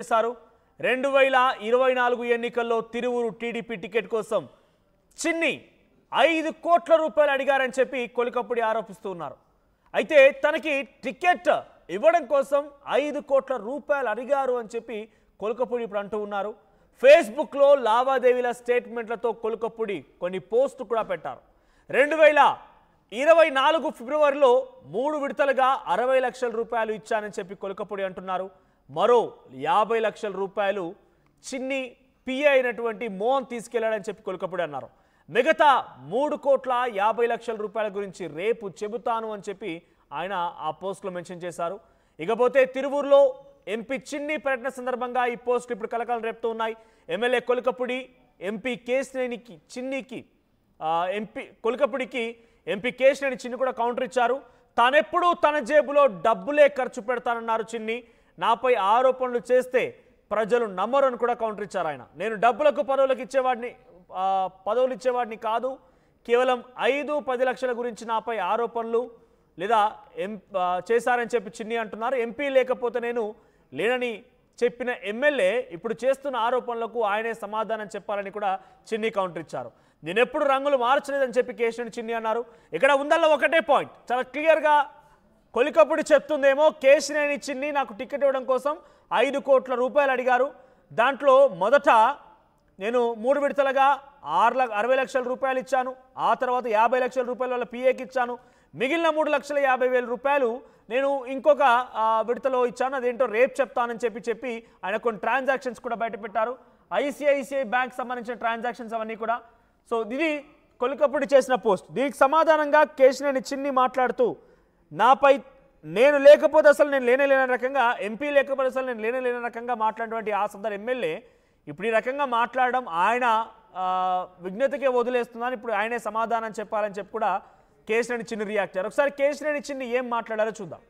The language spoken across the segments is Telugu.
చేశారు 2024 ఎన్నికల్లో తిరువురు టీడీపీ టికెట్ కోసం చిన్ని 5 కోట్ల రూపాయలు అడిగారని చెప్పి కొలికపుడి ఆరోపిస్తున్నారు. అయితే తనకి టికెట్ ఇవ్వడం కోసం 5 కోట్ల రూపాయలు అడిగారు అని చెప్పి కొలికపుడి ఇప్పుడు అంటూ ఉన్నారు. ఫేస్బుక్లో లావాదేవీల స్టేట్మెంట్లతో కొలికపుడి కొన్ని పోస్టు కూడా పెట్టారు. 2024 ఫిబ్రవరిలో 3 విడతలుగా 60 లక్షల రూపాయలు ఇచ్చానని చెప్పి కొలికపుడి అంటున్నారు. మరో 50 లక్షల రూపాయలు చిన్ని పిఏ అయినటువంటి మోహన్ తీసుకెళ్లాడని చెప్పి కొలికపుడి అన్నారు. మిగతా 3 కోట్ల 50 లక్షల రూపాయల గురించి రేపు చెబుతాను అని చెప్పి ఆయన ఆ పోస్టులో మెన్షన్ చేశారు. ఇకపోతే తిరువూరులో ఎంపీ చిన్ని పర్యటన సందర్భంగా ఈ పోస్టులు ఇప్పుడు కలకలం రేపుతూ ఉన్నాయి. ఎమ్మెల్యే కొలికపుడి ఎంపీ కేశినేనికి చిన్నికి కొలికపుడికి ఎంపీ కేశినేని చిన్ని కూడా కౌంటర్ ఇచ్చారు. తానెప్పుడు తన జేబులో డబ్బులే ఖర్చు పెడతానన్నారు చిన్ని. నాపై ఆరోపణలు చేస్తే ప్రజలు నమ్మరు అని కూడా కౌంటర్ ఇచ్చారు ఆయన. నేను డబ్బులకు పదవులు ఇచ్చేవాడిని కాదు, కేవలం 5-10 లక్షల గురించి నాపై ఆరోపణలు లేదా చేశారని చెప్పి చిన్ని అంటున్నారు. ఎంపీ లేకపోతే నేను లేనని చెప్పిన ఎమ్మెల్యే ఇప్పుడు చేస్తున్న ఆరోపణలకు ఆయనే సమాధానం చెప్పాలని కూడా చిన్ని కౌంటర్ ఇచ్చారు. నేను ఎప్పుడు రంగులు మార్చలేదని చెప్పి కేశినేని చిన్ని అన్నారు. ఇక్కడ ఉందల్లో ఒకటే పాయింట్ చాలా క్లియర్గా కొలికపుడి చెప్తుందేమో కేశినేని చిన్ని నాకు టికెట్ ఇవ్వడం కోసం 5 కోట్ల రూపాయలు అడిగారు. దాంట్లో మొదట నేను 3 విడతలుగా 60 లక్షల రూపాయలు ఇచ్చాను. ఆ తర్వాత 50 లక్షల రూపాయలు వాళ్ళ పిఏకి ఇచ్చాను. మిగిలిన 3,50,000 రూపాయలు నేను ఇంకొక విడతలో ఇచ్చాను. అదేంటో రేపు చెప్తానని చెప్పి ఆయన కొన్ని ట్రాన్సాక్షన్స్ కూడా బయటపెట్టారు. ఐసిఐసిఐ బ్యాంక్ సంబంధించిన ట్రాన్సాక్షన్స్ అవన్నీ కూడా. సో ఇది కొలికపుడి చేసిన పోస్ట్. దీనికి సమాధానంగా కేశినేని చిన్ని మాట్లాడుతూ నాపై నేను లేకపోతే అసలు నేను లేనే రకంగా ఎంపీ లేకపోతే అసలు నేను లేనే రకంగా మాట్లాడినటువంటి ఆ సదరు ఎమ్మెల్యే ఇప్పుడు ఈ రకంగా మాట్లాడడం ఆయన విజ్ఞతకే వదిలేస్తుందని ఇప్పుడు ఆయనే సమాధానం చెప్పాలని చెప్పి కూడా కేశినేని చిన్ని రియాక్ట్ అయ్యారు. ఒకసారి కేశినేని చిన్ని ఏం మాట్లాడారో చూద్దాం.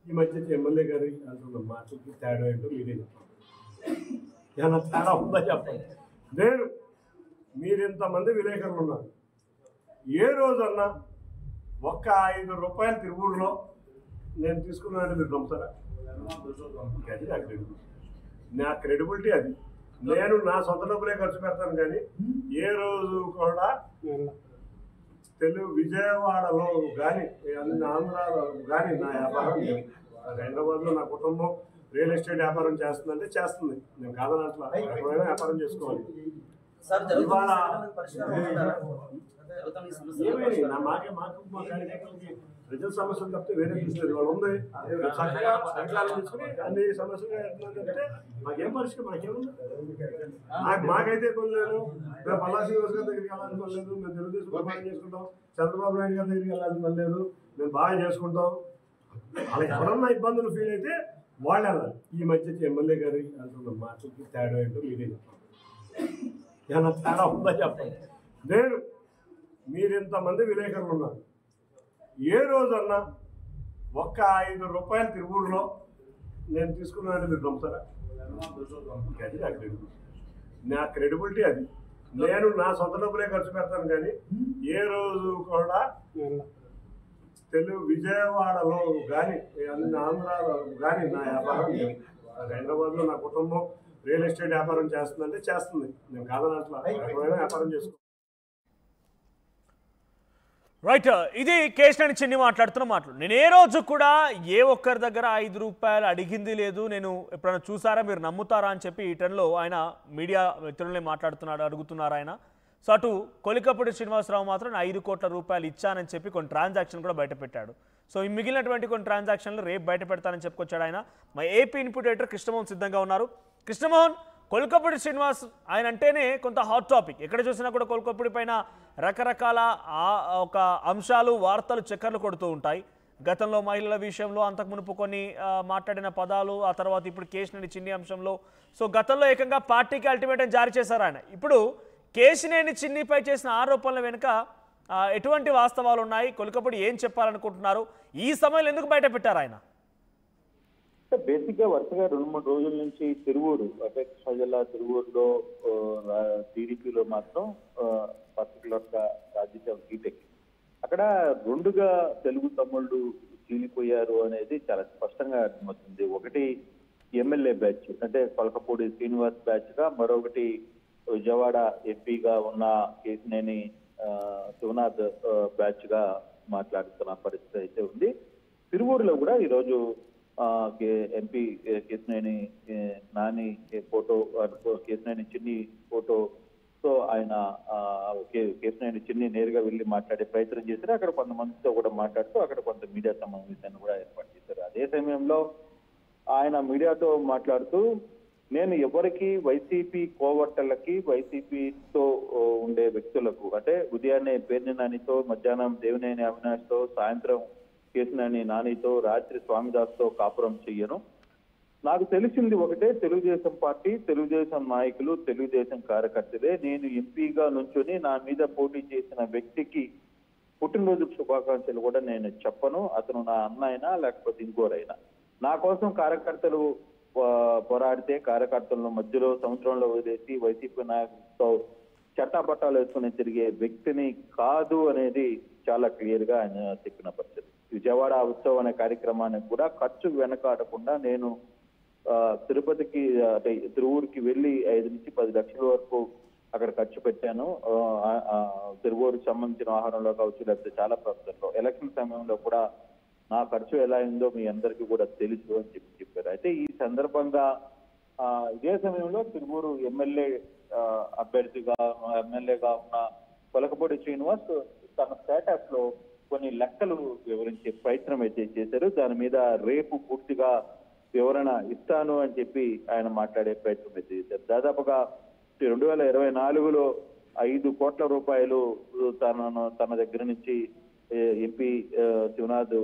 ఈ మధ్య ఎమ్మెల్యే గారి అంటున్న మాటలకి తేడా ఏంటో మీరే చెప్పండి. ఏమన్నా తేడా ఉందా చెప్పండి. నేను మీరు ఇంతమంది విలేకరులు ఉన్నారు, ఏ రోజన్నా ఒక్క 5 రూపాయలు తిరువూరులో నేను తీసుకున్నానంటే మీరు నమ్ముతారా? అది నా క్రెడిబిలిటీ అది. నేను నా సొంత డబ్బులే ఖర్చు పెడతాను, కానీ ఏ రోజు కూడా తెలుగు విజయవాడలో కానీ ఆంధ్రాలో కానీ నా వ్యాపారం లేదు. హైదరాబాద్లో నా కుటుంబం రియల్ ఎస్టేట్ వ్యాపారం చేస్తుందంటే చేస్తుంది, నేను కాదని అట్లా ఎప్పుడైనా వ్యాపారం చేసుకోవాలి. ఇవాళ ప్రజల సమస్యలు తప్పితే వేరే చూస్తుంది వాళ్ళు ఉంది. చక్కగా అధికారులు తీసుకుని అన్ని సమస్యలు చెప్తే మాకేం పరిస్థితి మాకేముంది. మాకైతే పని లేదు. మేము పల్లా శ్రీనివాస్ గారి దగ్గరికి వెళ్ళాల్సిన పని లేదు. మేము తెలుగుదేశం ప్రమాణం చేసుకుంటాం. చంద్రబాబు నాయుడు గారి దగ్గరికి వెళ్ళాల్సిన పని లేదు. మేము బాగా చేసుకుంటాం. వాళ్ళకి ఎవరన్నా ఇబ్బందులు ఫీల్ అయితే వాళ్ళు వెళ్ళాలి. ఈ మధ్య ఎమ్మెల్యే గారి అంటున్న మాటలకి తేడా ఏంటో మీరే చెప్పండి. ఏమన్నా తేడా ఉందా చెప్పండి. నేను మీరు ఇంతమంది విలేకరులు ఉన్నారు, ఏ రోజన్నా ఒక్క 5 రూపాయలు తిరువూరులో నేను తీసుకున్నానంటే మీరు నమ్ముతారా? అది నా క్రెడిబిలిటీ అది. నేను నా సొంత డబ్బులే ఖర్చు పెడతాను, కానీ ఏ రోజు కూడా తెలుగు విజయవాడలో కానీ ఆంధ్రాలో కానీ నా వ్యాపారం లేదు. హైదరాబాద్లో నా కుటుంబం రియల్ ఎస్టేట్ వ్యాపారం చేస్తుందంటే చేస్తుంది, నేను కాదని అట్లా ఎప్పుడైనా వ్యాపారం చేసుకో. రైట్, ఇది కేశినేని చిన్ని మాట్లాడుతున్న మాటలు. నేను ఏ రోజు కూడా ఏ ఒక్కరి దగ్గర 5 రూపాయలు అడిగింది లేదు. నేను ఎప్పుడైనా చూసారా, మీరు నమ్ముతారా అని చెప్పి ఈ టర్న్లో ఆయన మీడియా మిత్రులనే అడుగుతున్నారు ఆయన. సో అటు కొలికపుడి శ్రీనివాసరావు మాత్రం 5 కోట్ల రూపాయలు ఇచ్చానని చెప్పి కొన్ని ట్రాన్సాక్షన్ కూడా బయటపెట్టాడు. సో ఈ మిగిలినటువంటి కొన్ని ట్రాన్సాక్షన్లు రేపు బయట పెడతానని చెప్పుకొచ్చాడు ఆయన. మా ఏపీ ఇన్పుట్ ఎడిటర్ కృష్ణమోహన్ సిద్ధంగా ఉన్నారు. కృష్ణమోహన్, కొలికపుడి శ్రీనివాస్ ఆయన అంటేనే కొంత హాట్ టాపిక్. ఎక్కడ చూసినా కూడా కొలికపుడి పైన రకరకాల ఒక అంశాలు వార్తలు చక్కర్లు కొడుతూ ఉంటాయి. గతంలో మహిళల విషయంలో అంతకు మునుపు కొన్ని మాట్లాడిన పదాలు, ఆ తర్వాత ఇప్పుడు కేశినేని చిన్ని అంశంలో. సో గతంలో ఏకంగా పార్టీకి అల్టిమేటం జారీ చేశారు ఆయన. ఇప్పుడు కేశినేని చిన్నిపై చేసిన ఆరోపణల వెనుక ఎటువంటి వాస్తవాలు ఉన్నాయి, కొలికపుడి ఏం చెప్పాలనుకుంటున్నారు, ఈ సమయంలో ఎందుకు బయట పెట్టారు ఆయన? బేసిక్ గా వరుసగా 2-3 రోజుల నుంచి తిరువూరు అంటే కృష్ణా జిల్లా తిరువూరులో టీడీపీలో మాత్రం పర్టికులర్ గా రాజకీయ గీటెక్కి అక్కడ 2గా తెలుగు తమ్ముళ్ళు చీలిపోయారు అనేది చాలా స్పష్టంగా అర్థమవుతుంది. ఒకటి ఎమ్మెల్యే బ్యాచ్ అంటే కొలకపూడి శ్రీనివాస్ బ్యాచ్ గా, మరొకటి విజయవాడ ఎంపీగా ఉన్న కేసినేని శివనాథ్ బ్యాచ్ గా మాట్లాడుతున్న పరిస్థితి అయితే ఉంది. తిరువూరులో కూడా ఈరోజు ఎంపీ కేసినేని నాని ఫోటో, కేసినేని చిన్ని ఫోటో తో ఆయన కేసినేని చిన్ని నేరుగా వెళ్లి మాట్లాడే ప్రయత్నం చేశారు. అక్కడ కొంతమందితో కూడా మాట్లాడుతూ అక్కడ కొంత మీడియా సమావేశాన్ని కూడా ఏర్పాటు చేశారు. అదే సమయంలో ఆయన మీడియాతో మాట్లాడుతూ, నేను ఎవరికి వైసీపీ కోవట్టలకి, వైసీపీతో ఉండే వ్యక్తులకు అంటే ఉదయాన్నే పేర్ని నానితో, మధ్యాహ్నం దేవినేని అవినాష్ తో, సాయంత్రం కేసినేని నానితో, రాత్రి స్వామిదాస్తో కాపురం చెయ్యను. నాకు తెలిసింది ఒకటే, తెలుగుదేశం పార్టీ, తెలుగుదేశం నాయకులు, తెలుగుదేశం కార్యకర్తలే. నేను ఎంపీగా నుంచొని నా మీద పోటీ చేసిన వ్యక్తికి పుట్టినరోజు శుభాకాంక్షలు కూడా నేను చెప్పను. అతను నా అన్న అయినా లేకపోతే ఇంకోరైనా. నా కోసం కార్యకర్తలు పోరాడితే కార్యకర్తలను మధ్యలో సంవత్సరంలో వదిలేసి వైసీపీ నాయకులతో చట్టాపట్టాలు వేసుకుని తిరిగే వ్యక్తిని కాదు అనేది చాలా క్లియర్ గా ఆయన చెప్పిన పరిస్థితి. విజయవాడ ఉత్సవం అనే కార్యక్రమానికి కూడా ఖర్చు వెనకాడకుండా నేను తిరుపతికి అంటే తిరువూరుకి వెళ్ళి 5 నుంచి 10 లక్షల వరకు అక్కడ ఖర్చు పెట్టాను. తిరువూరుకి సంబంధించిన ఆహారంలో కావచ్చు, లేకపోతే చాలా ప్రాంతాల్లో ఎలక్షన్ సమయంలో కూడా నా ఖర్చు ఎలా అయిందో మీ అందరికీ కూడా తెలుసు అని చెప్పారు. అయితే ఈ సందర్భంగా ఇదే సమయంలో తిరువూరు ఎమ్మెల్యేగా ఉన్న కొలకపూడి శ్రీనివాస్ తన స్టేటస్ లో కొన్ని లెక్కలు వివరించే ప్రయత్నం అయితే చేశారు. దాని మీద రేపు పూర్తిగా వివరణ ఇస్తాను అని చెప్పి ఆయన మాట్లాడే ప్రయత్నం అయితే చేశారు. దాదాపుగా 2024లో 5 కోట్ల రూపాయలు తన దగ్గర నుంచి ఎంపీ శివనాథ్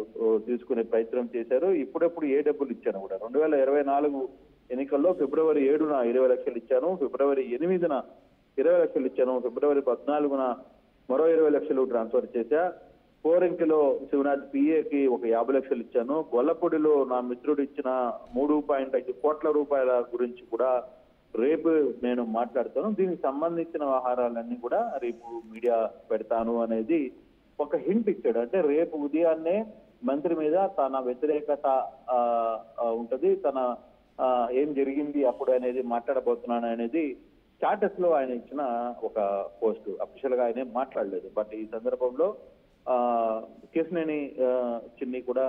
తీసుకునే ప్రయత్నం చేశారు. ఇప్పుడప్పుడు ఏ డబ్బులు ఇచ్చాను కూడా 2024 ఎన్నికల్లో ఫిబ్రవరి 7న 20 లక్షలు ఇచ్చాను, ఫిబ్రవరి 8న 20 లక్షలు ఇచ్చాను, ఫిబ్రవరి 14న మరో 20 లక్షలు ట్రాన్స్ఫర్ చేశా. కోరంకిలో శివనాథ్ పిఏకి ఒక 50 లక్షలు ఇచ్చాను. గొల్లపూడిలో నా మిత్రుడు ఇచ్చిన 3.5 కోట్ల రూపాయల గురించి కూడా రేపు నేను మాట్లాడతాను. దీనికి సంబంధించిన వ్యవహారాలన్నీ కూడా రేపు మీడియా పెడతాను అనేది ఒక హింట్ ఇచ్చాడు. అంటే రేపు ఉదయాన్నే మంత్రి మీద తన వ్యతిరేకత ఉంటది, తన ఏం జరిగింది అప్పుడు అనేది మాట్లాడబోతున్నాను అనేది స్టాటస్ లో ఆయన ఇచ్చిన ఒక పోస్ట్. అఫీషియల్ గా ఆయన మాట్లాడలేదు. బట్ ఈ సందర్భంలో కేసినేని చిన్ని కూడా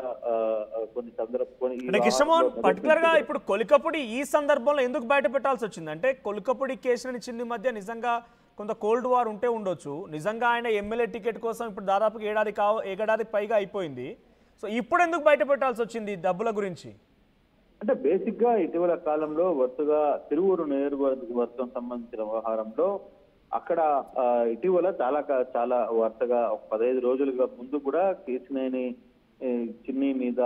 కృష్ణమోహన్ పర్టికులర్ గా ఇప్పుడు కొలికపూడి ఈ సందర్భంలో ఎందుకు బయట పెట్టాల్సి వచ్చింది అంటే, కొలికపూడి కేసినేని చిన్ని మధ్య నిజంగా కొంత కోల్డ్ వార్ ఉంటే ఉండొచ్చు. నిజంగా ఆయన ఎమ్మెల్యే టికెట్ కోసం ఇప్పుడు దాదాపు ఏడాది పైగా అయిపోయింది. సో ఇప్పుడు ఎందుకు బయట పెట్టాల్సి వచ్చింది డబ్బుల గురించి? అంటే బేసిక్ గా ఇటీవల కాలంలో వరుసగా తిరువూరు నియోజకవర్గం సంబంధించిన వ్యవహారంలో అక్కడ ఇటీవల చాలా వరుసగా 15 రోజులుగా ముందు కూడా కేసినేని చిన్ని మీద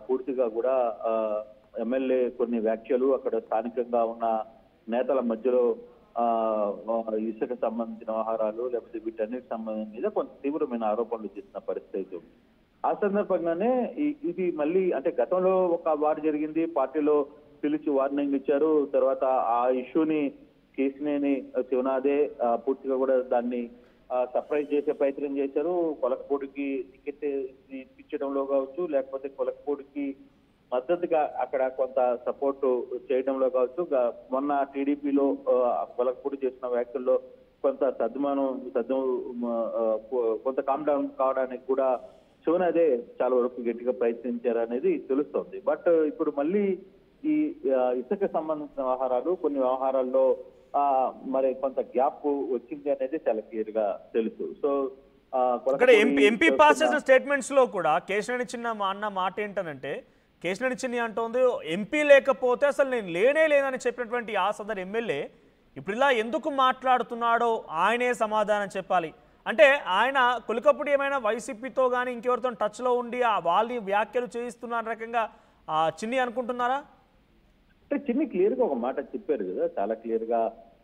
పూర్తిగా కూడా ఎమ్మెల్యే కొన్ని వ్యాఖ్యలు, అక్కడ స్థానికంగా ఉన్న నేతల మధ్యలో ఇసుక సంబంధించిన వ్యవహారాలు లేకపోతే వీటన్నిటి సంబంధించిన మీద కొంత తీవ్రమైన ఆరోపణలు చేసిన పరిస్థితి ఉంది. ఆ సందర్భంగానే ఇది మళ్ళీ అంటే గతంలో ఒక వార్ జరిగింది, పార్టీలో పిలిచి వార్నింగ్ ఇచ్చారు. తర్వాత ఆ ఇష్యూని కేసినేని శివనాథే పూర్తిగా కూడా దాన్ని సర్ప్రైజ్ చేసే ప్రయత్నం చేశారు. కొలకపూడికి టికెట్ ఇప్పించడంలో కావచ్చు, లేకపోతే కొలకపూడికి మద్దతుగా అక్కడ కొంత సపోర్ట్ చేయడంలో కావచ్చు. మొన్న టీడీపీలో కొలకపూడి చేసిన వ్యాఖ్యల్లో కొంత కొంత కామ్ డౌన్ కావడానికి కూడా శివనాథే చాలా వరకు గట్టిగా ప్రయత్నించారు అనేది తెలుస్తోంది. బట్ ఇప్పుడు మళ్ళీ ఈ ఇసుక సంబంధించిన వ్యవహారాలు, కొన్ని వ్యవహారాల్లో మరి కొంత గ్యాప్ వచ్చింది అనేది చాలా క్లియర్ గా తెలుసు. సో ఎంపీ పాస్ చేసిన స్టేట్మెంట్స్ లో కూడా కేసినేని చిన్న అన్న మాట ఏంటనంటే, కేసినేని చిన్ని అంటోంది ఎంపీ లేకపోతే అసలు నేను లేనని చెప్పినటువంటి ఆ సదరు ఎమ్మెల్యే ఇప్పుడు ఇలా ఎందుకు మాట్లాడుతున్నాడో ఆయనే సమాధానం చెప్పాలి. అంటే ఆయన కొలికపూడి ఏమైనా వైసీపీతో కానీ ఇంకెవరితో టచ్లో ఉండి వాళ్ళని వ్యాఖ్యలు చేయిస్తున్న రకంగా చిన్ని అనుకుంటున్నారా? అంటే చిన్ని క్లియర్ గా ఒక మాట చెప్పారు కదా, చాలా క్లియర్ గా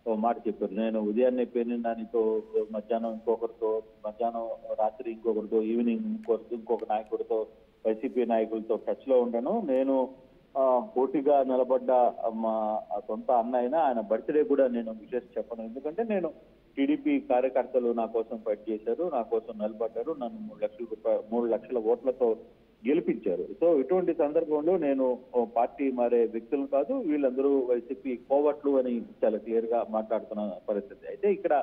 ఒక మాట చెప్పారు. నేను ఉదయాన్నే పేర్ని నానితో, మధ్యాహ్నం ఇంకొకరితో, మధ్యాహ్నం రాత్రి ఇంకొకరితో, ఈవినింగ్ ఇంకొక నాయకుడితో, వైసీపీ నాయకులతో టచ్ లో ఉండను. నేను పోటీగా నిలబడ్డ మా సొంత అన్న అయినా ఆయన బర్త్డే కూడా నేను విషయం చెప్పను. ఎందుకంటే నేను టీడీపీ కార్యకర్తలు నా కోసం ఫైట్ చేశారు, నా కోసం నిలబడ్డారు, నన్ను 3 లక్షల ఓట్లతో గెలిపించారు. సో ఇటువంటి సందర్భంలో నేను పార్టీ మారే వ్యక్తులు కాదు, వీళ్ళందరూ వైసీపీ కోవట్లు అని చాలా క్లియర్ గా మాట్లాడుతున్న పరిస్థితి. అయితే ఇక్కడ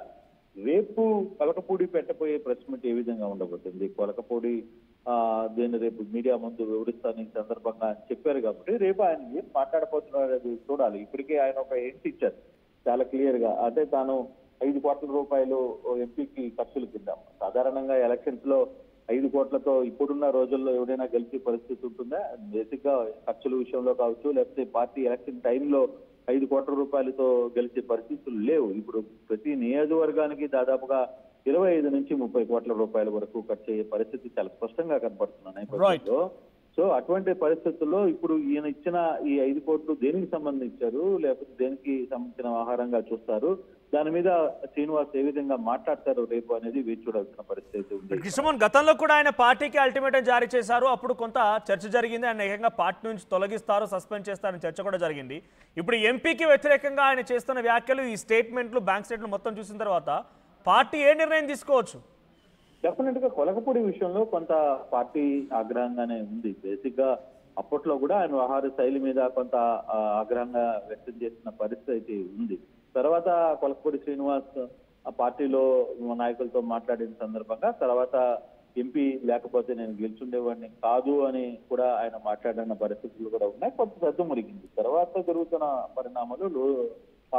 రేపు కొలకపూడి పెట్టబోయే ప్రెస్ మీట్ ఏ విధంగా ఉండబోతుంది? కొలకపూడి దీన్ని రేపు మీడియా ముందు వివరిస్తాను ఈ సందర్భంగా చెప్పారు కాబట్టి రేపు ఆయన ఏం మాట్లాడబోతున్నారు అనేది చూడాలి. ఇప్పటికే ఆయన ఒక ఎంట్ ఇచ్చారు చాలా క్లియర్ గా, అంటే తాను 5 కోట్ల రూపాయలు ఎంపీకి ఖర్చులు కింద. సాధారణంగా ఎలక్షన్స్ లో 5 కోట్లతో ఇప్పుడున్న రోజుల్లో ఎవరైనా గెలిచే పరిస్థితి ఉంటుందా? బేసిక్ గా ఖర్చుల విషయంలో కావచ్చు, లేకపోతే పార్టీ ఎలక్షన్ టైంలో 5 కోట్ల రూపాయలతో గెలిచే పరిస్థితులు లేవు. ఇప్పుడు ప్రతి నియోజకవర్గానికి దాదాపుగా 25 నుంచి 30 కోట్ల రూపాయల వరకు ఖర్చు అయ్యే పరిస్థితి చాలా స్పష్టంగా కనపడుతున్న నేపథ్యంలో, సో అటువంటి పరిస్థితుల్లో ఇప్పుడు ఈయన ఇచ్చిన ఈ 5 కోట్లు దేనికి సంబంధించారు, లేకపోతే దేనికి సంబంధించిన ఆహారంగా చూస్తారు, దాని మీద శ్రీనివాస్ ఏ విధంగా మాట్లాడతారు రేపు అనేది వేచి చూడాల్సిన పరిస్థితి ఉంది. కృష్ణమోహన్, గతంలో కూడా ఆయన పార్టీకి అల్టిమేటం జారీ చేశారు. అప్పుడు కొంత చర్చ జరిగింది, ఆయన ఏకంగా పార్టీ నుంచి తొలగిస్తారు, సస్పెండ్ చేస్తారని చర్చ కూడా జరిగింది. ఇప్పుడు ఎంపీకి వ్యతిరేకంగా ఆయన చేస్తున్న వ్యాఖ్యలు, ఈ స్టేట్మెంట్లు, బ్యాంక్ స్టేట్మెంట్లు మొత్తం చూసిన తర్వాత పార్టీ ఏ నిర్ణయం తీసుకోవచ్చు? డెఫినెట్ గా కొలకపూడి విషయంలో కొంత పార్టీ ఆగ్రహంగానే ఉంది. బేసిక్ గా అప్పట్లో కూడా ఆయన వ్యవహార శైలి మీద కొంత ఆగ్రహంగా వ్యక్తం చేసిన పరిస్థితి ఉంది. తర్వాత కొలకపూడి శ్రీనివాస్ ఆ పార్టీలో నాయకులతో మాట్లాడిన సందర్భంగా తర్వాత ఎంపీ లేకపోతే నేను గెలుచుండేవాడిని కాదు అని కూడా ఆయన మాట్లాడిన పరిస్థితులు కూడా ఉన్నాయి. కొంత సద్దు మురిగింది. తర్వాత జరుగుతున్న పరిణామాలు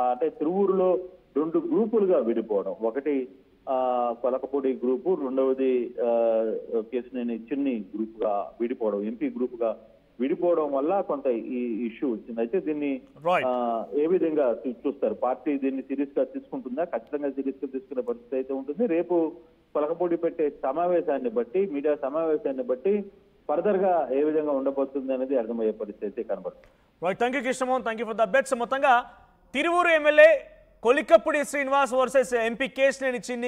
అంటే తిరువూరులో 2 గ్రూపులుగా విడిపోవడం, ఒకటి కొలకపూడి గ్రూపు, రెండవది కేసినేని చిన్ని గ్రూప్ గా విడిపోవడం, ఎంపీ గ్రూప్ గా విడిపోవడం వల్ల కొంత ఈ ఇష్యూ వచ్చింది. అయితే దీన్ని ఏ విధంగా చూస్తారు? పార్టీ దీన్ని సీరియస్ గా తీసుకుంటుందా? ఖచ్చితంగా సీరియస్ గా తీసుకునే పరిస్థితి అయితే ఉంటుంది. రేపు కొలకపూడి పెట్టే సమావేశాన్ని బట్టి, మీడియా సమావేశాన్ని బట్టి ఫర్దర్ గా ఏ విధంగా ఉండబోతుంది అనేది అర్థమయ్యే పరిస్థితి కనబడుతుంది. Thank you Krishnamohan, thank you for the updates. మొత్తంగా Tiruvuru MLA Kolikapudi Srinivas versus MP Kesineni చిన్ని